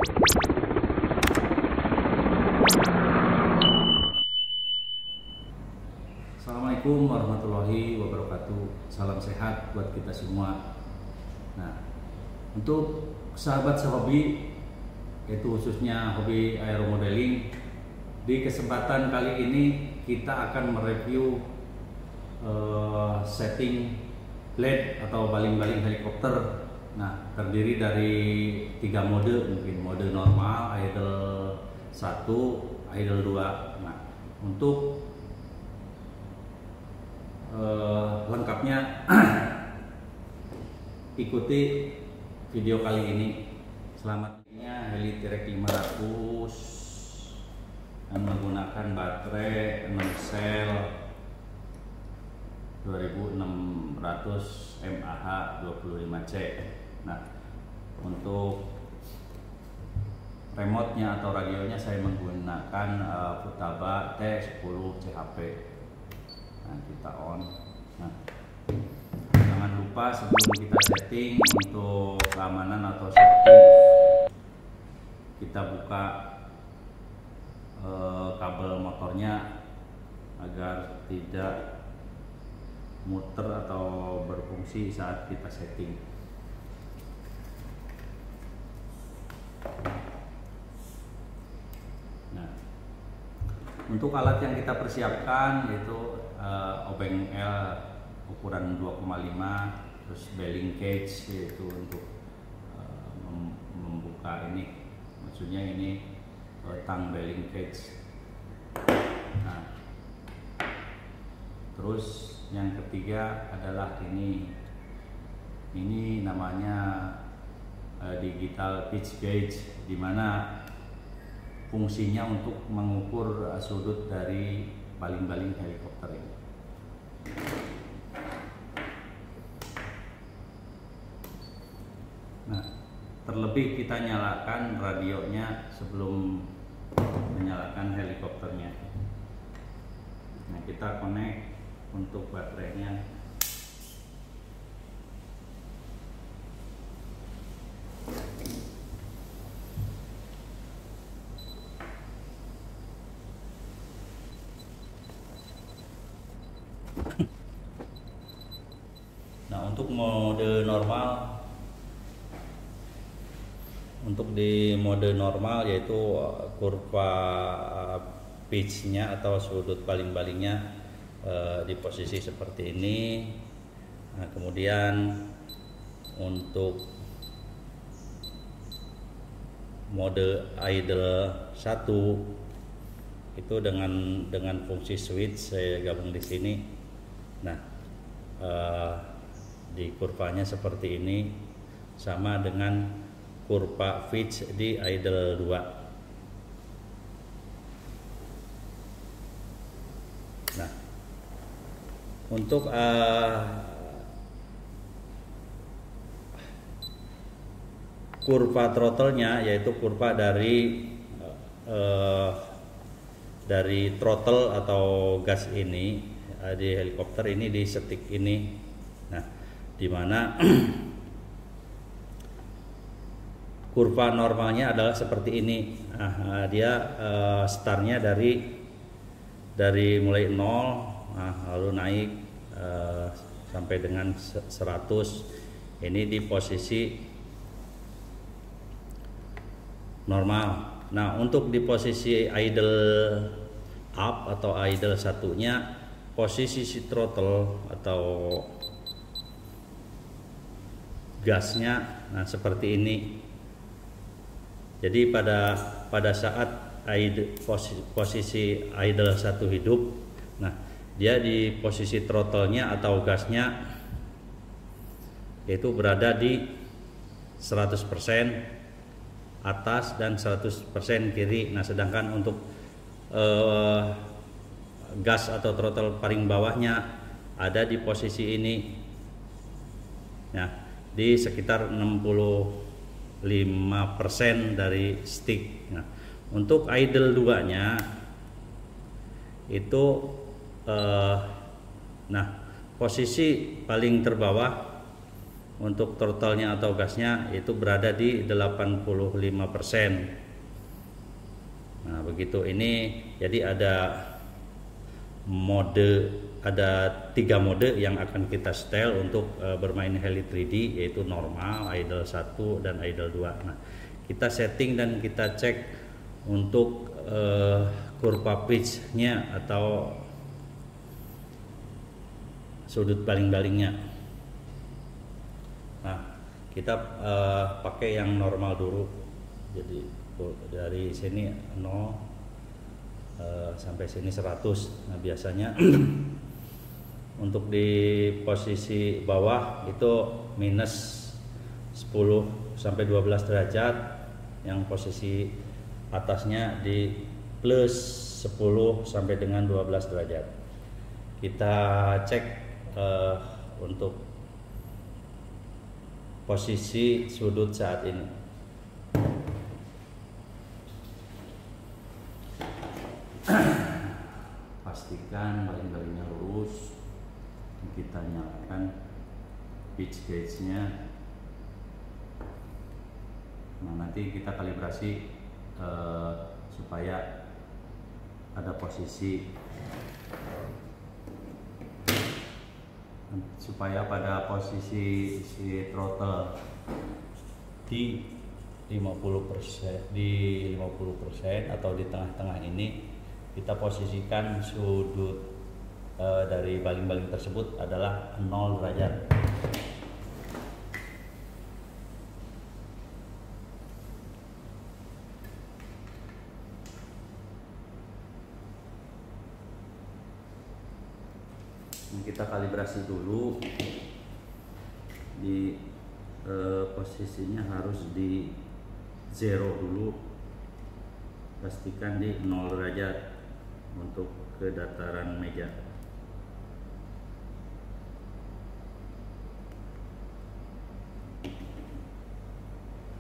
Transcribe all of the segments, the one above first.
Assalamualaikum warahmatullahi wabarakatuh. Salam sehat buat kita semua. Nah, untuk sahabat sehobi, yaitu khususnya hobi aeromodeling, di kesempatan kali ini kita akan mereview setting blade atau baling-baling helikopter. Nah, terdiri dari 3 mode, mungkin mode normal, idle 1, idle 2. Nah, untuk lengkapnya ikuti video kali ini. Selamat tinggal Heli T-Rex 500 yang menggunakan baterai 6 sel 2600 mAh 25C. Nah, untuk remote-nya atau radionya saya menggunakan Futaba T10 CHP. Nah, kita on. Nah, jangan lupa sebelum kita setting untuk keamanan atau safety, kita buka kabel motornya agar tidak muter atau berfungsi saat kita setting. Nah, untuk alat yang kita persiapkan yaitu obeng L ukuran 2,5, terus bearing cage yaitu untuk membuka ini, maksudnya ini tang bearing cage. Nah, terus yang ketiga adalah ini namanya digital pitch gauge, dimana fungsinya untuk mengukur sudut dari baling-baling helikopter ini. Nah, terlebih kita nyalakan radionya sebelum menyalakan helikopternya. Nah, kita connect untuk baterainya. Nah, untuk mode normal, di mode normal yaitu kurva pitch-nya atau sudut baling-balingnya di posisi seperti ini. Nah, kemudian untuk mode idle 1 itu dengan fungsi switch saya gabung di sini. Nah, di kurvanya seperti ini, sama dengan kurva pitch di idle 2. Nah, untuk kurva throttle-nya yaitu kurva dari throttle atau gas ini di helikopter ini, di stick ini. Nah, dimana kurva normalnya adalah seperti ini. Nah, dia startnya dari mulai 0, lalu naik sampai dengan 100. Ini di posisi normal. Nah, untuk di posisi idle up atau idle satunya, posisi si throttle atau gasnya seperti ini. Jadi pada saat posisi idle 1 hidup, nah dia di posisi throttle-nya atau gasnya itu berada di 100% atas dan 100% kiri. Nah, sedangkan untuk gas atau throttle paling bawahnya ada di posisi ini. Nah, di sekitar 65% dari stick. Nah, untuk idle 2-nya itu posisi paling terbawah untuk throttle-nya atau gasnya itu berada di 85%. Nah begitu, ini jadi ada ada 3 mode yang akan kita setel untuk bermain heli 3D, yaitu normal, idle 1 dan idle 2. Nah kita setting dan kita cek untuk kurva pitch-nya atau sudut baling-balingnya. Nah kita pakai yang normal dulu, jadi dari sini 0 sampai sini 100. Nah biasanya untuk di posisi bawah itu minus 10 sampai 12 derajat, yang posisi atasnya di plus 10 sampai dengan 12 derajat. Kita cek untuk posisi sudut saat ini. Pastikan baling-balingnya lurus. Kita nyalakan pitch gauge-nya. Nah nanti kita kalibrasi supaya ada posisi, supaya pada posisi si throttle di 50%, atau di tengah-tengah ini kita posisikan sudut dari baling-baling tersebut adalah 0 derajat. Kita kalibrasi dulu di posisinya harus di 0 dulu, pastikan di 0 derajat untuk kedataran meja.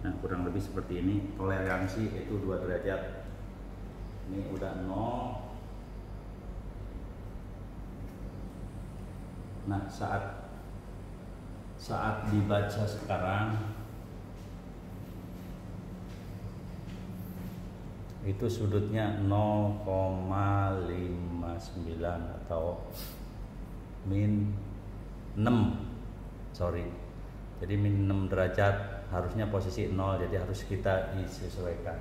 Nah kurang lebih seperti ini. Toleransi itu 2 derajat. Ini udah 0. Nah saat dibaca sekarang itu sudutnya 0,59 atau min 6, sorry, jadi min 6 derajat, harusnya posisi 0, jadi harus kita disesuaikan.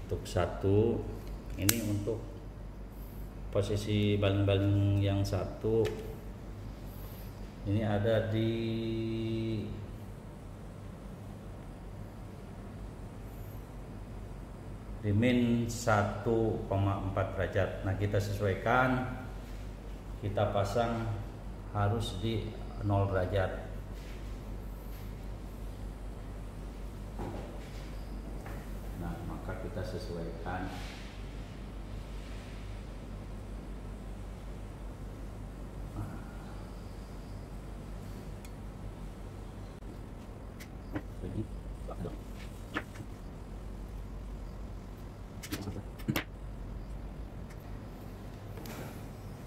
Untuk 1 ini, untuk posisi baling-baling yang 1 ini ada di min 1,4 derajat. Nah kita sesuaikan, kita pasang harus di 0 derajat. Nah maka kita sesuaikan.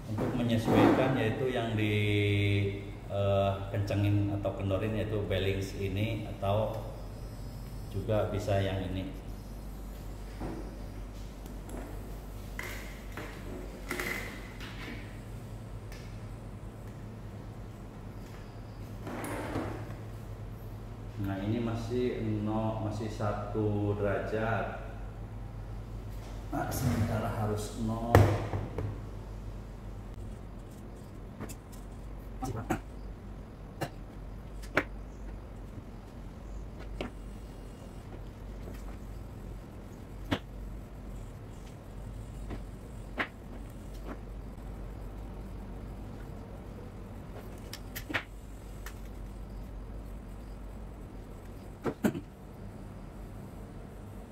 Untuk menyesuaikan, yaitu yang di kencengin atau kendorin, yaitu balings ini, atau juga bisa yang ini. Nah ini masih 1 derajat. Nah sementara harus 0.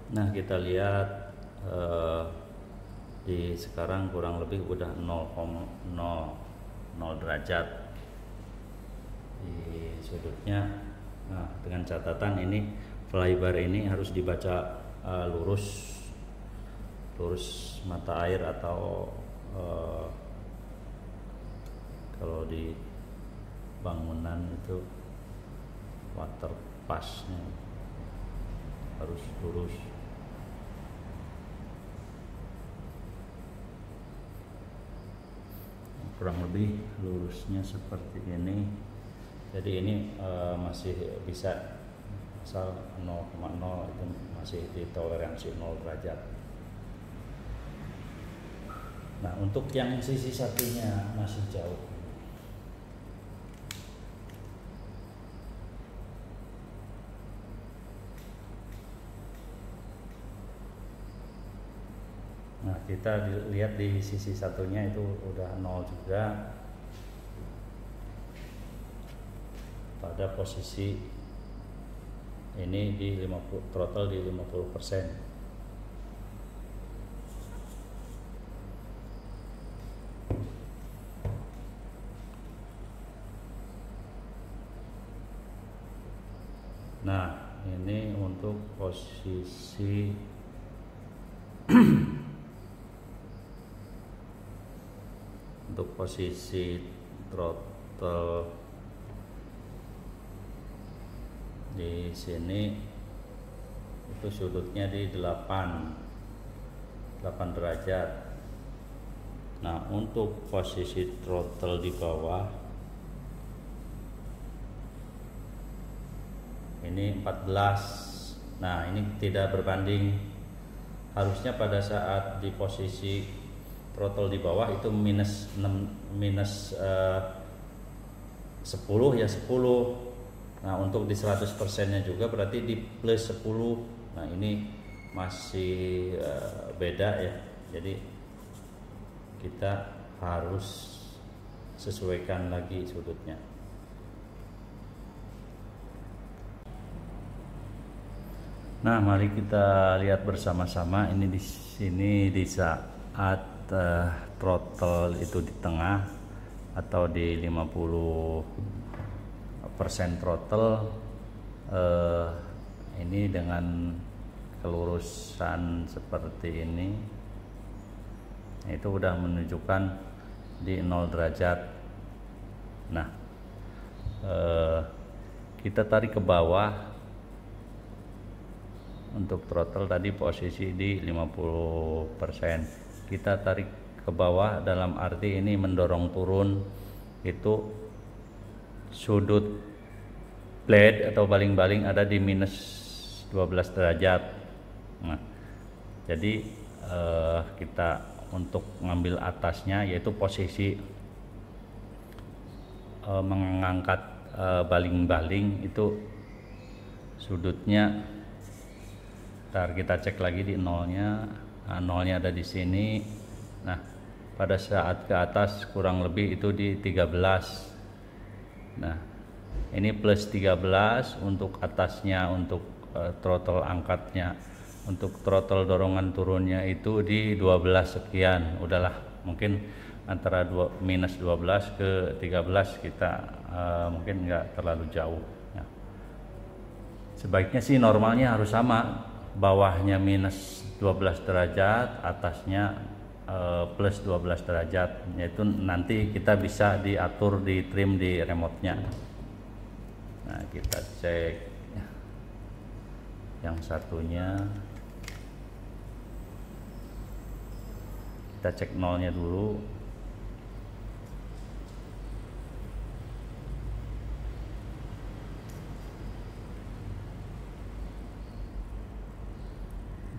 Nah kita lihat di sekarang kurang lebih udah 0,0 derajat di sudutnya. Nah dengan catatan ini flybar ini harus dibaca lurus mata air, atau kalau di bangunan itu water passnya harus lurus. Kurang lebih lurusnya seperti ini. Jadi ini masih bisa, asal 0,0 itu masih di toleransi 0 derajat. Nah, untuk yang sisi satunya masih jauh. Nah, kita lihat di sisi satunya itu udah 0 juga. Pada posisi ini di 50, throttle di 50%. Nah, ini untuk posisi untuk posisi throttle di sini itu sudutnya di 8 derajat. Nah, untuk posisi throttle di bawah ini 14. Nah, ini tidak berbanding. Harusnya pada saat di posisi throttle di bawah itu minus 10 ya 10. Nah, untuk di 100% nya juga berarti di plus 10. Nah, ini masih beda ya. Jadi kita harus sesuaikan lagi sudutnya. Nah, mari kita lihat bersama-sama. Ini di sini di saat throttle itu di tengah atau di 50% throttle, ini dengan kelurusan seperti ini itu udah menunjukkan di 0 derajat. Nah, kita tarik ke bawah. Untuk throttle tadi posisi di 50%, kita tarik ke bawah dalam arti ini mendorong turun. Itu sudut blade atau baling-baling ada di minus 12 derajat. Nah, jadi kita untuk ngambil atasnya yaitu posisi mengangkat baling-baling itu sudutnya. Ntar kita cek lagi di nolnya. Nah, nolnya ada di sini. Nah, pada saat ke atas kurang lebih itu di 13. Nah, ini plus 13 untuk atasnya, untuk throttle angkatnya. Untuk throttle dorongan turunnya itu di 12 sekian. Udahlah, mungkin antara minus 12 ke 13 kita mungkin nggak terlalu jauh ya. Sebaiknya sih normalnya harus sama, bawahnya minus 12 derajat, atasnya plus 12 derajat. Yaitu nanti kita bisa diatur di trim di remote-nya. Nah, kita cek yang satunya. Kita cek nolnya dulu.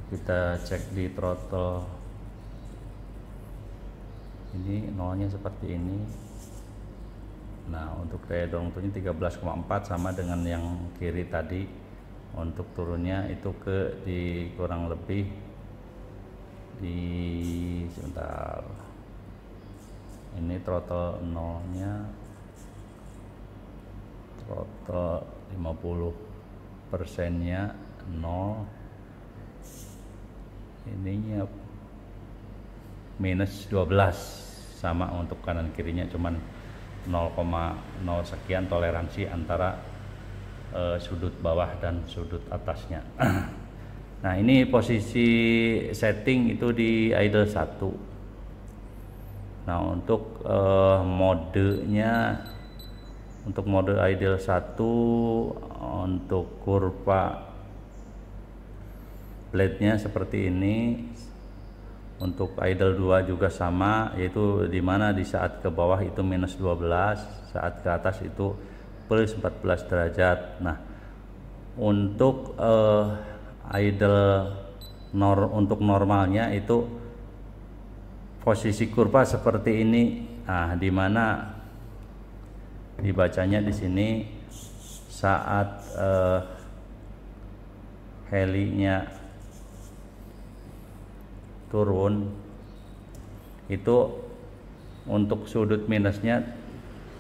Kita cek di throttle. Ini nolnya seperti ini. Nah, untuk daya dorong turunnya 13,4 sama dengan yang kiri tadi. Untuk turunnya itu di kurang lebih di sebentar. Ini throttle nolnya, throttle 50%-nya 0. Ininya minus 12, sama untuk kanan kirinya cuman 0,0 sekian toleransi antara sudut bawah dan sudut atasnya. Nah, ini posisi setting itu di idle 1. Nah, untuk modenya Untuk mode idle 1 untuk kurva blade-nya seperti ini. Untuk idle 2 juga sama, yaitu dimana di saat ke bawah itu minus 12, saat ke atas itu plus 14 derajat. Nah, untuk untuk normalnya itu posisi kurva seperti ini. Nah, dimana dibacanya di sini saat helinya turun itu untuk sudut minusnya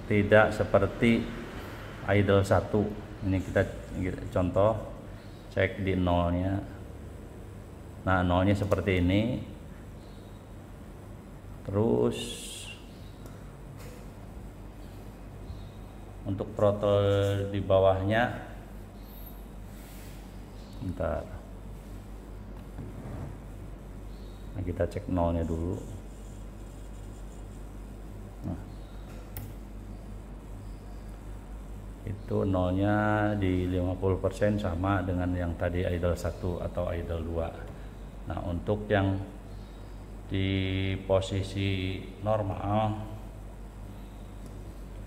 tidak seperti idle 1. Ini kita contoh cek di nolnya. Nah, nolnya seperti ini. Terus untuk throttle di bawahnya, bentar. Nah, kita cek nolnya dulu. Nah, itu nolnya di 50% sama dengan yang tadi idle 1 atau idle 2. Nah, untuk yang di posisi normal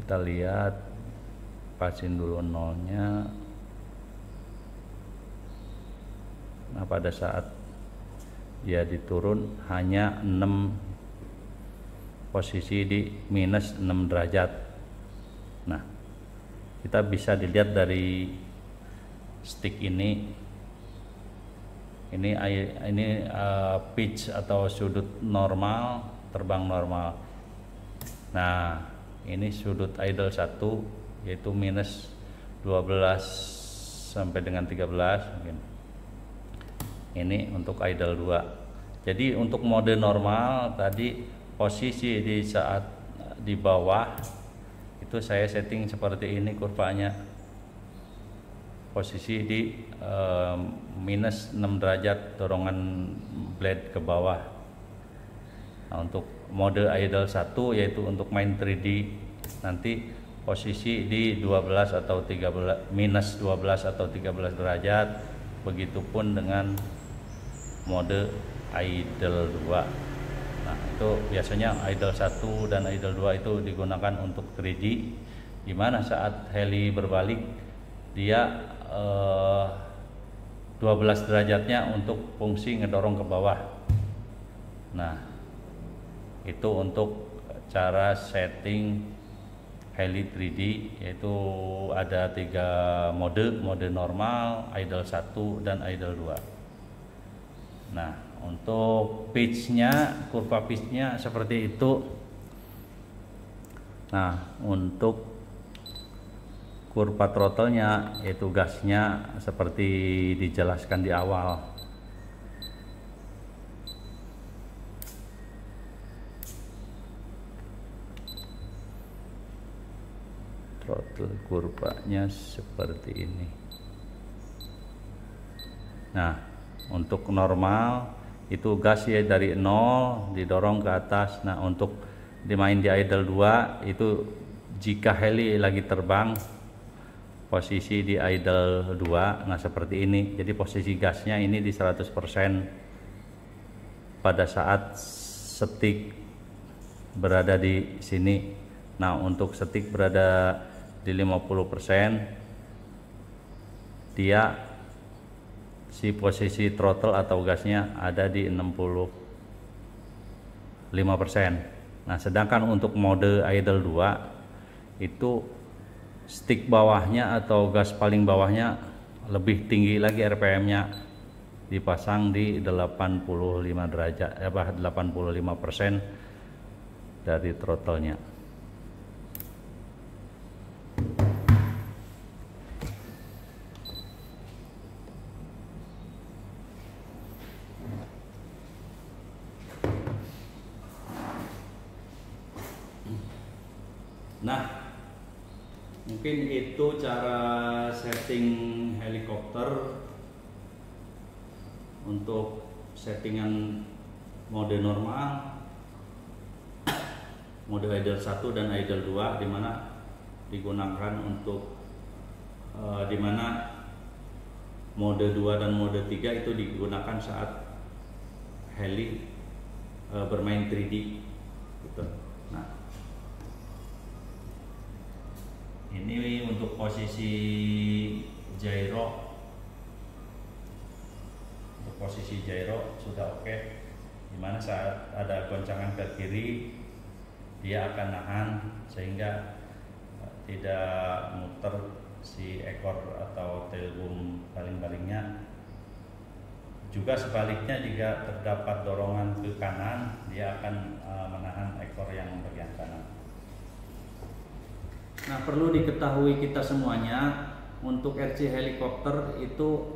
kita lihat, pasin dulu nolnya. Nah, pada saat dia diturun hanya 6 posisi di minus 6 derajat. Nah, kita bisa dilihat dari stick ini pitch atau sudut normal, terbang normal. Nah, ini sudut idle 1 yaitu minus 12 sampai dengan 13 mungkin. Ini untuk idle 2. Jadi untuk mode normal tadi posisi di saat di bawah itu saya setting seperti ini kurvanya. Posisi di minus 6 derajat dorongan blade ke bawah. Nah, untuk mode idle 1 yaitu untuk main 3D nanti posisi di 12 atau 13 minus 12 atau 13 derajat. Begitupun dengan mode idle 2. Nah, itu biasanya idle 1 dan idle 2 itu digunakan untuk 3D, di mana saat heli berbalik dia 12 derajatnya untuk fungsi ngedorong ke bawah. Nah, itu untuk cara setting heli 3D, yaitu ada 3 mode normal, idle 1 dan idle 2. Nah, untuk pitch-nya, kurva pitch-nya seperti itu. Nah, untuk kurva throttle-nya yaitu gasnya seperti dijelaskan di awal. Throttle kurvanya seperti ini. Nah, untuk normal itu gas ya dari 0 didorong ke atas. Nah, untuk dimain di idle 2 itu jika heli lagi terbang posisi di idle 2, nah seperti ini. Jadi posisi gasnya ini di 100% pada saat stick berada di sini. Nah, untuk stick berada di 50%, dia si posisi throttle atau gasnya ada di 65%. Nah, sedangkan untuk mode idle 2 itu stick bawahnya atau gas paling bawahnya lebih tinggi lagi RPM-nya, dipasang di 85 derajat, 85% dari throttle-nya. Nah, mungkin itu cara setting helikopter. Untuk settingan mode normal, mode idle 1 dan idle 2, dimana digunakan untuk dimana mode 2 dan mode 3 itu digunakan saat heli bermain 3D gitu. Nah, ini untuk posisi gyro. Untuk posisi gyro sudah oke. Dimana saat ada goncangan ke kiri dia akan nahan sehingga tidak muter si ekor atau tailboom baling-balingnya. Juga sebaliknya jika terdapat dorongan ke kanan, dia akan menahan ekor yang bagian kanan. Nah, perlu diketahui kita semuanya, untuk RC helikopter itu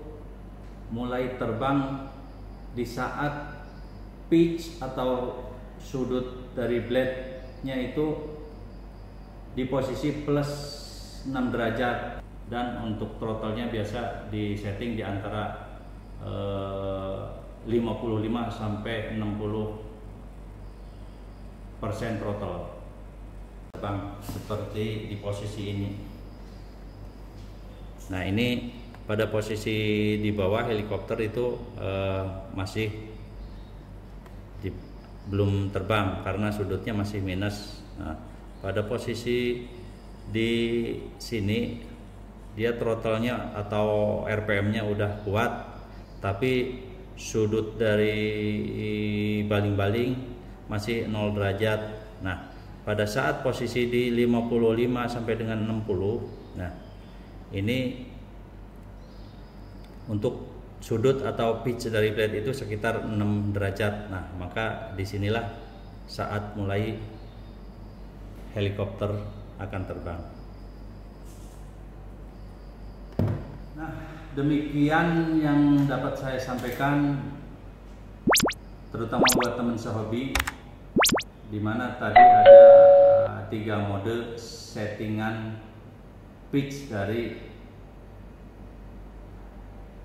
mulai terbang di saat pitch atau sudut dari blade-nya itu di posisi plus 6 derajat, dan untuk throttle-nya biasa di setting di antara 55 sampai 60% throttle. Terbang seperti di posisi ini. Nah, ini pada posisi di bawah helikopter itu masih belum terbang karena sudutnya masih minus. Nah, pada posisi di sini dia throttle-nya atau RPM-nya udah kuat, tapi sudut dari baling-baling masih 0 derajat. Nah, pada saat posisi di 55 sampai dengan 60, nah ini untuk sudut atau pitch dari blade itu sekitar 6 derajat. Nah, maka disinilah saat mulai helikopter akan terbang. Nah, demikian yang dapat saya sampaikan, terutama buat teman sehobi, dimana tadi ada 3 mode settingan pitch dari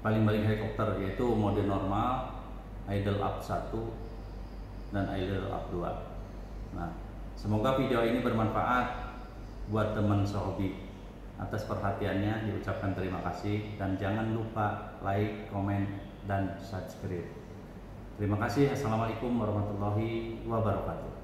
baling-baling helikopter, yaitu mode normal, idle up 1, dan idle up 2. Nah, semoga video ini bermanfaat buat teman sehobi. Atas perhatiannya diucapkan terima kasih, dan jangan lupa like, komen, dan subscribe. Terima kasih. Assalamualaikum warahmatullahi wabarakatuh.